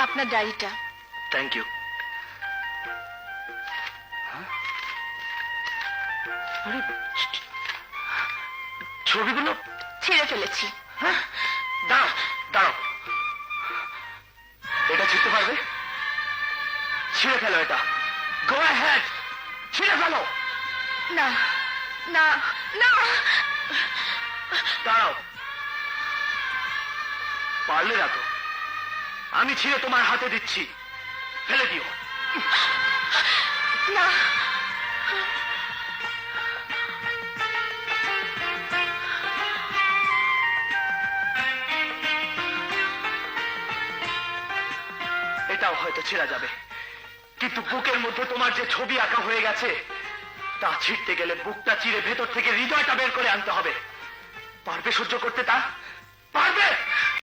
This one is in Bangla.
আপনার ডায়েরিটা। Thank you. আরে ছবিগুলো ছিঁড়ে ফেলেছি। হ্যাঁ, দাঁড়াও দাঁড়াও, এটা ছিঁড়তে পারবে? ছিঁড়ে ফেলো এটা। গো অ্যাহেড, ছিঁড়ে ফেলো। না না না, দাঁড়াও, পারলে রাখো, আমি ছিঁড়ে তোমার হাতে দিচ্ছি, ফেলে দিও। না। এটাও হয়তো ছিঁড়া যাবে, কিন্তু বুকের মধ্যে তোমার যে ছবি আঁকা হয়ে গেছে তা ছিঁড়তে গেলে বুকটা চিরে ভেতর থেকে হৃদয়টা বের করে আনতে হবে। পারবে সহ্য করতে তা?